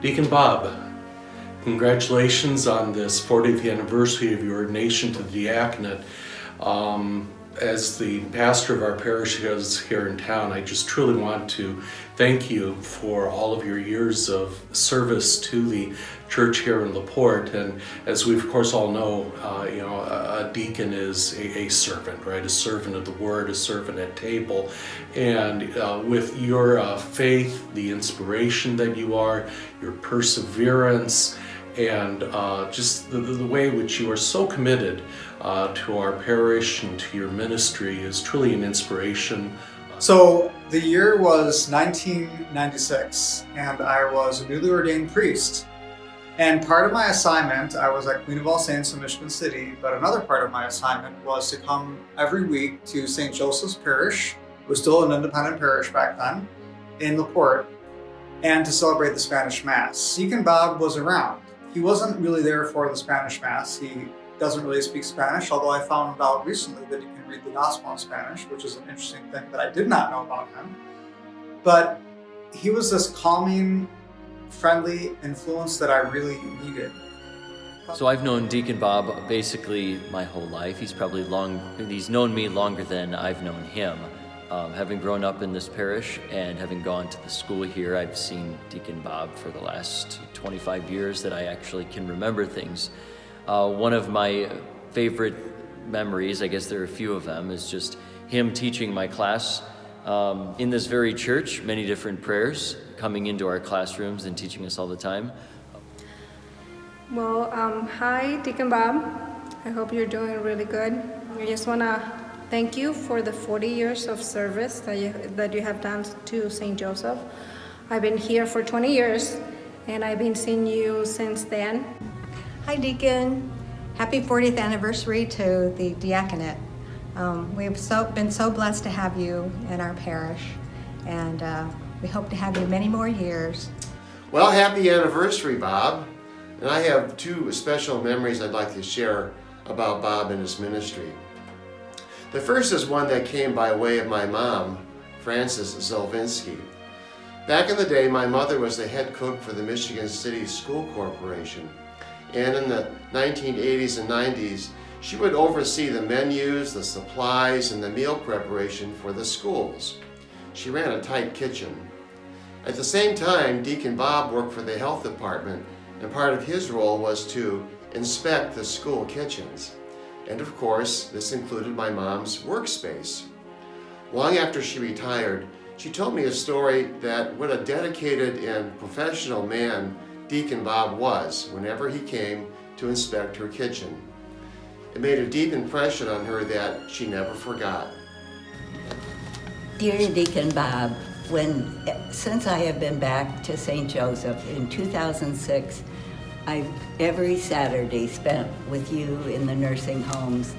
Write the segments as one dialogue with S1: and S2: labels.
S1: Deacon Bob, congratulations on this 40th anniversary of your ordination to the diaconate. As the pastor of our parish here in town, I just truly want to thank you for all of your years of service to the church here in LaPorte. And as we of course all know, a deacon is a servant, right? A servant of the word, a servant at table. And with your faith, the inspiration that you are, your perseverance, and just the way in which you are so committed to our parish and to your ministry is truly an inspiration.
S2: So the year was 1996, and I was a newly ordained priest. And part of my assignment, I was at Queen of All Saints in Michigan City, but another part of my assignment was to come every week to St. Joseph's Parish, it was still an independent parish back then, in LaPorte, and to celebrate the Spanish Mass. Deacon Bob was around. He wasn't really there for the Spanish Mass. He doesn't really speak Spanish, although I found out recently that he can read the Gospel in Spanish, which is an interesting thing that I did not know about him. But he was this calming, friendly influence that I really needed.
S3: So I've known Deacon Bob basically my whole life. He's known me longer than I've known him. Having grown up in this parish and having gone to the school here, I've seen Deacon Bob for the last 25 years that I actually can remember things. One of my favorite memories, I guess there are a few of them, is just him teaching my class in this very church, many different prayers, coming into our classrooms and teaching us all the time.
S4: Well, hi, Deacon Bob. I hope you're doing really good. I just want to thank you for the 40 years of service that you have done to St. Joseph. I've been here for 20 years, and I've been seeing you since then.
S5: Hi, Deacon. Happy 40th anniversary to the diaconate. We've been so blessed to have you in our parish, and we hope to have you many more years.
S6: Well, happy anniversary, Bob. And I have two special memories I'd like to share about Bob and his ministry. The first is one that came by way of my mom, Frances Zelvinsky. Back in the day, my mother was the head cook for the Michigan City School Corporation. And in the 1980s and 90s, she would oversee the menus, the supplies, and the meal preparation for the schools. She ran a tight kitchen. At the same time, Deacon Bob worked for the health department, and part of his role was to inspect the school kitchens. And of course, this included my mom's workspace. Long after she retired, she told me a story that what a dedicated and professional man Deacon Bob was whenever he came to inspect her kitchen. It made a deep impression on her that she never forgot.
S7: Dear Deacon Bob, since I have been back to St. Joseph in 2006, I've every Saturday spent with you in the nursing homes.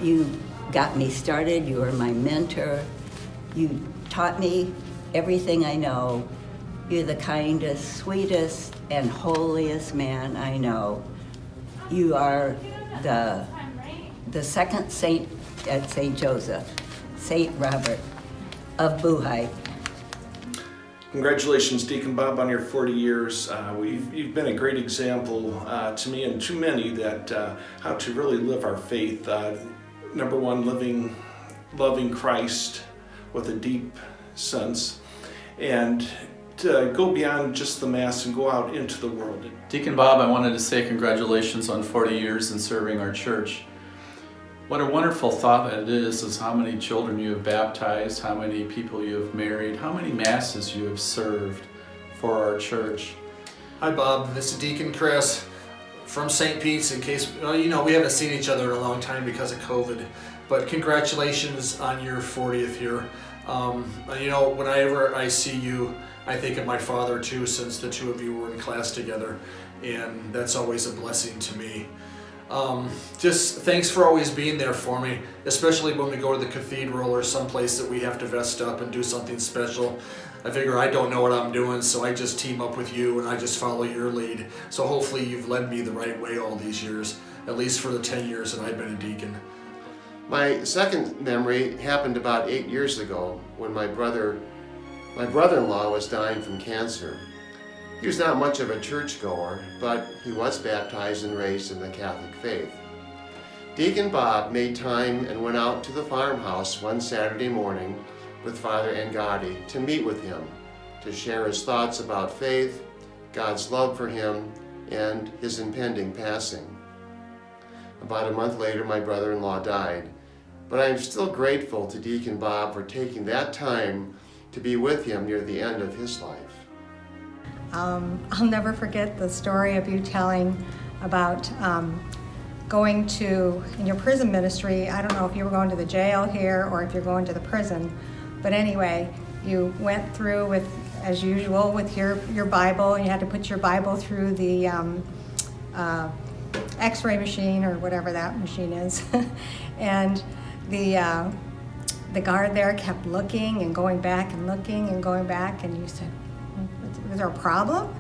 S7: You got me started, you were my mentor, you taught me everything I know. You're the kindest, sweetest, and holiest man I know. You are the second saint at St. Joseph, St. Robert of Buhai.
S1: Congratulations, Deacon Bob, on your 40 years. You've been a great example to me and to many that how to really live our faith. Number one, loving Christ with a deep sense, and to go beyond just the Mass and go out into the world.
S8: Deacon Bob, I wanted to say congratulations on 40 years in serving our church. What a wonderful thought it is how many children you have baptized, how many people you have married, how many Masses you have served for our church.
S9: Hi Bob, this is Deacon Chris from St. Pete's. In case, we haven't seen each other in a long time because of COVID, but congratulations on your 40th year. Whenever I see you, I think of my father too, since the two of you were in class together, and that's always a blessing to me. Just thanks for always being there for me, especially when we go to the cathedral or someplace that we have to vest up and do something special. I figure I don't know what I'm doing, so I just team up with you and I just follow your lead. So hopefully you've led me the right way all these years, at least for the 10 years that I've been a deacon.
S6: My second memory happened about 8 years ago when my brother-in-law was dying from cancer. He was not much of a churchgoer, but he was baptized and raised in the Catholic faith. Deacon Bob made time and went out to the farmhouse one Saturday morning with Father Angadi to meet with him, to share his thoughts about faith, God's love for him, and his impending passing. About a month later, my brother-in-law died, but I am still grateful to Deacon Bob for taking that time to be with him near the end of his life.
S5: I'll never forget the story of you telling about going to, in your prison ministry, I don't know if you were going to the jail here or if you're going to the prison, but anyway, you went through with, as usual, with your Bible, and you had to put your Bible through the X-ray machine or whatever that machine is. And the guard there kept looking and going back and looking and going back, and you said, "Is there a problem?"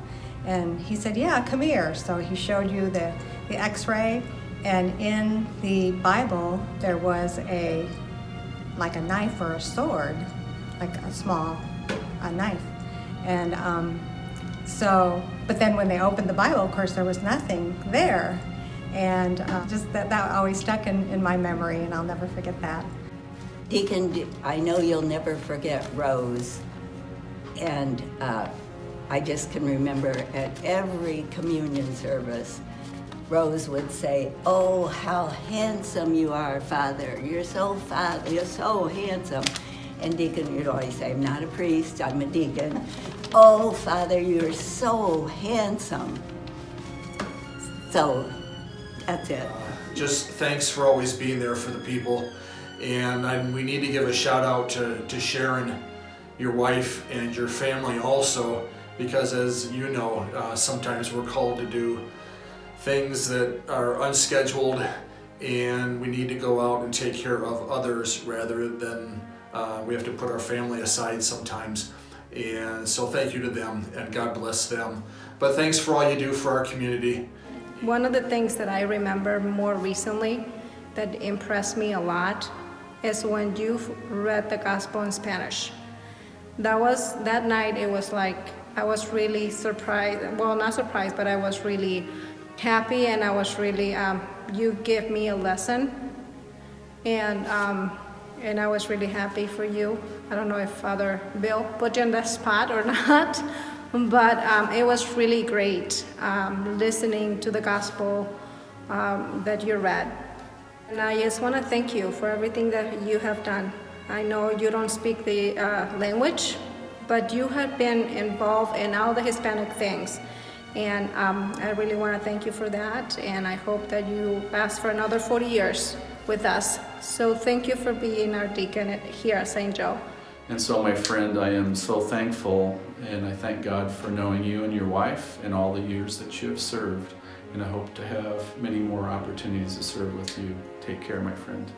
S5: And he said, "Yeah, come here." So he showed you the X-ray, and in the Bible there was like a knife or a sword, like a small knife. And but then when they opened the Bible, of course, there was nothing there. And just that always stuck in my memory, and I'll never forget that.
S7: Deacon, I know you'll never forget Rose. And I just can remember at every communion service, Rose would say, "Oh, how handsome you are, Father. You're so handsome." And Deacon, you'd always say, "I'm not a priest, I'm a deacon." "Oh, Father, you're so handsome." So that's it.
S9: Just thanks for always being there for the people. And we need to give a shout out to Sharon, your wife, and your family also, because as you know, sometimes we're called to do things that are unscheduled, and we need to go out and take care of others rather than we have to put our family aside sometimes. And so thank you to them, and God bless them. But thanks for all you do for our community.
S4: One of the things that I remember more recently that impressed me a lot is when you read the gospel in Spanish. That night, it was like I was really surprised, well, not surprised, but I was really happy, and I was really, you gave me a lesson, and I was really happy for you. I don't know if Father Bill put you on the spot or not, but it was really great listening to the gospel that you read. And I just want to thank you for everything that you have done. I know you don't speak the language, but you have been involved in all the Hispanic things. And I really want to thank you for that. And I hope that you last for another 40 years with us. So thank you for being our deacon here at St. Joe.
S8: And so, my friend, I am so thankful, and I thank God for knowing you and your wife and all the years that you have served. And I hope to have many more opportunities to serve with you. Take care, my friend.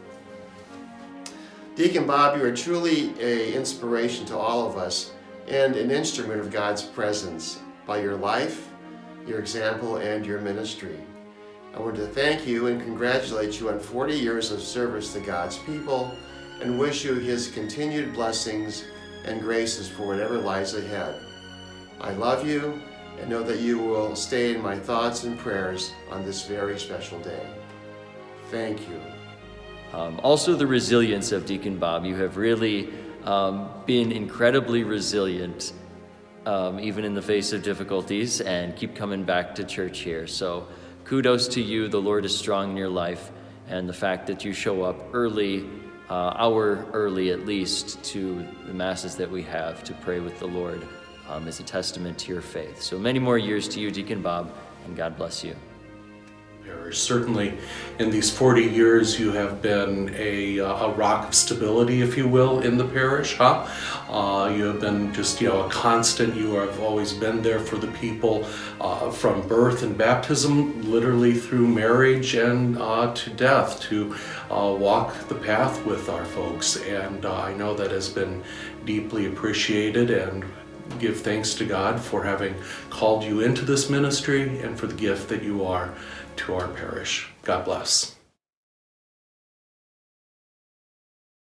S6: Deacon Bob, you are truly an inspiration to all of us and an instrument of God's presence by your life, your example, and your ministry. I want to thank you and congratulate you on 40 years of service to God's people, and wish you His continued blessings and graces for whatever lies ahead. I love you and know that you will stay in my thoughts and prayers on this very special day. Thank you.
S3: Also, the resilience of Deacon Bob. You have really been incredibly resilient, even in the face of difficulties, and keep coming back to church here. So kudos to you. The Lord is strong in your life, and the fact that you show up early, hour early at least, to the masses that we have to pray with the Lord is a testament to your faith. So many more years to you, Deacon Bob, and God bless you.
S1: Certainly, in these 40 years, you have been a rock of stability, if you will, in the parish. You have been just, a constant. You have always been there for the people from birth and baptism, literally through marriage and to death, to walk the path with our folks. And I know that has been deeply appreciated, and give thanks to God for having called you into this ministry and for the gift that you are to our parish. God bless.